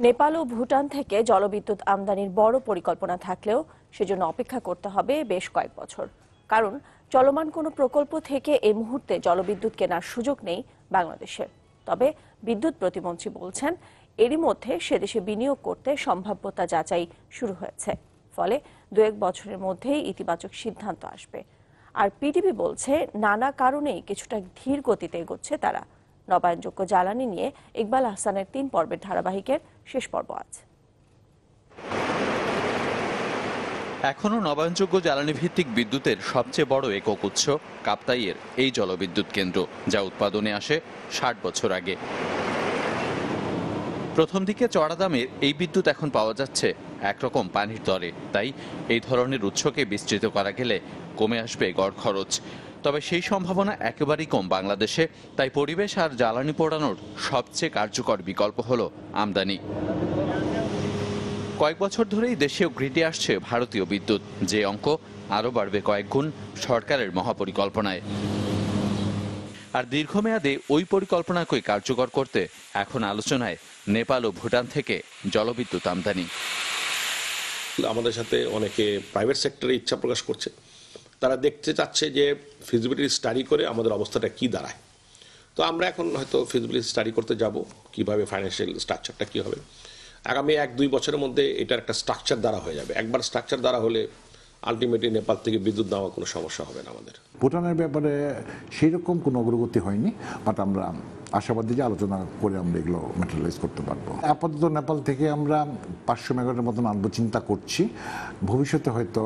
নেপাল ও ভুটান থেকে জলবিদ্যুৎ আমদানির বড় পরিকল্পনা থাকলেও সেজন্য অপেক্ষা করতে হবে বেশ কয়েক বছর। কারণ চলমান কোনো প্রকল্প থেকে এই মুহূর্তে জলবিদ্যুৎ কেনার সুযোগ নেই বাংলাদেশের। তবে বিদ্যুৎ প্রতিমন্ত্রী বলছেন, এরই মধ্যে সেদেশে বিনিয়োগ করতে সম্ভাব্যতা যাচাই শুরু হয়েছে। ফলে 2-1 বছরের মধ্যেই ইতিবাচক সিদ্ধান্ত আসবে। আর পিডিবি বলছে, নানা কারণেই কিছুটা ধীর গতিতে এগোচ্ছে তারা। নবায়নযোগ্য জ্বালানি নিয়ে ইকবাল আহসানের 3 পর্বের ধারাবাহিকের শেষ পর্ব আজ। এখনো নবায়নযোগ্য জ্বালানি ভিত্তিক বিদ্যুতের সবচেয়ে বড় একক উৎস কাপ্তাইয়ের এই জলবিদ্যুৎ কেন্দ্র, যা উৎপাদনে আসে 60 বছর আগে। প্রথম দিকে চড়া দামের এই বিদ্যুৎ এখন পাওয়া যাচ্ছে একরকম পানির দরে। তাই এই ধরনের উৎসকে বিস্তৃত করা গেলে কমে আসবে গড় খরচ। তবে সেই সম্ভাবনা একেবারেই কম বাংলাদেশে। তাই পরিবেশ আর জ্বালানি পোড়ানোর সবচেয়ে কার্যকর বিকল্প হলো আমদানি। কয়েক বছর ধরেই দেশীয় গ্রিডে আসছে ভারতীয় বিদ্যুৎ, যে অঙ্ক আরও বাড়বে কয়েক গুণ সরকারের মহাপরিকল্পনায়। আর দীর্ঘমেয়াদে ওই পরিকল্পনাকেই কার্যকর করতে এখন আলোচনায় নেপাল ও ভুটান থেকে জলবিদ্যুৎ আমদানি। আমাদের সাথে অনেকে প্রাইভেট সেক্টরে ইচ্ছা প্রকাশ করছে, তারা দেখতে চাচ্ছে যে ফিজিবিলিটি স্টাডি করে আমাদের অবস্থাটা কি দাঁড়ায়। তো আমরা এখন হয়তো ফিজিবিলিটি স্টাডি করতে যাব, কিভাবে ফাইন্যান্সিয়াল স্ট্রাকচারটা কি হবে। আগামী 1-2 বছরের মধ্যে এটার একটা স্ট্রাকচার দ্বারা হয়ে যাবে। একবার স্ট্রাকচার দ্বারা হলে আলটিমেটলি নেপাল থেকে বিদ্যুৎ নেওয়া কোনো সমস্যা হবে না আমাদের। ভুটানের ব্যাপারে সেই রকম কোনো অগ্রগতি হয়নি, বাট আমরা আশাবাদী যে আলোচনা করে আমরা এগুলো ম্যাটেরিয়ালাইজ করতে পারবো। আপাতত নেপাল থেকে আমরা 500 মেগাওয়াটের মতন আনবো চিন্তা করছি, ভবিষ্যতে হয়তো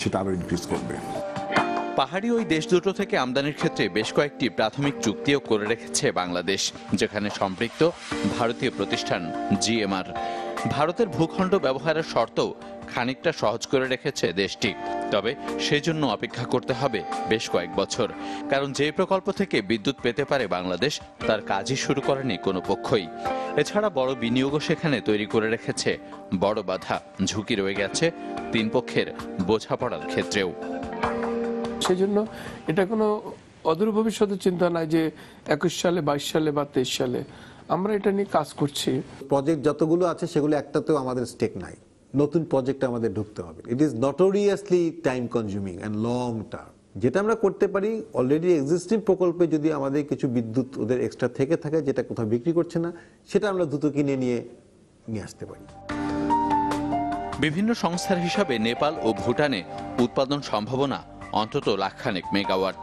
সেটা আরও ইনক্রিজ করবে। পাহাড়ি ওই দেশ দুটো থেকে আমদানির ক্ষেত্রে বেশ কয়েকটি প্রাথমিক চুক্তিও করে রেখেছে বাংলাদেশ, যেখানে সম্পৃক্ত ভারতীয় প্রতিষ্ঠান জিএমআর। ভারতের ভূখণ্ড ব্যবহারের শর্তও খানিকটা সহজ করে রেখেছে দেশটি। তবে সেজন্য অপেক্ষা করতে হবে বেশ কয়েক বছর, কারণ যে প্রকল্প থেকে বিদ্যুৎ পেতে পারে বাংলাদেশ তার কাজই শুরু করেনি কোনো পক্ষই। এছাড়া বড় বিনিয়োগও সেখানে তৈরি করে রেখেছে বড় বাধা। ঝুঁকি রয়ে গেছে 3 পক্ষের বোঝাপড়ার ক্ষেত্রেও। সেজন্য এটা কোনো অদূর ভবিষ্যতের চিন্তা নাই যে 21 সালে, 22 সালে বা 23 সালে। আমরা এটা নিয়ে কাজ করছি। প্রজেক্ট যতগুলো আছে সেগুলো একটাতেও আমাদের স্টেক নাই। নতুন প্রজেক্টে আমাদের ঢুকতে হবে। It is notoriously time consuming and long term. যেটা আমরা করতে পারি, অলরেডি এক্সিস্টিং প্রকল্পে যদি আমাদের কিছু বিদ্যুৎ ওদের এক্সট্রা থেকে থাকে, যেটা কোথাও বিক্রি করছে না, সেটা আমরা দ্রুত কিনে নিয়ে আসতে পারি। বিভিন্ন সংস্থার হিসাবে নেপাল ও ভুটানে উৎপাদন সম্ভাবনা অন্তত লাখখানেক মেগাওয়াট,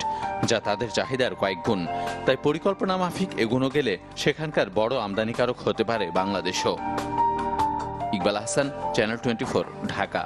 যা তাদের চাহিদার কয়েক গুণ। তাই পরিকল্পনা মাফিক এগোনো গেলে সেখানকার বড় আমদানিকারক হতে পারে বাংলাদেশও। ইকবাল আহসান, চ্যানেল 24, ঢাকা।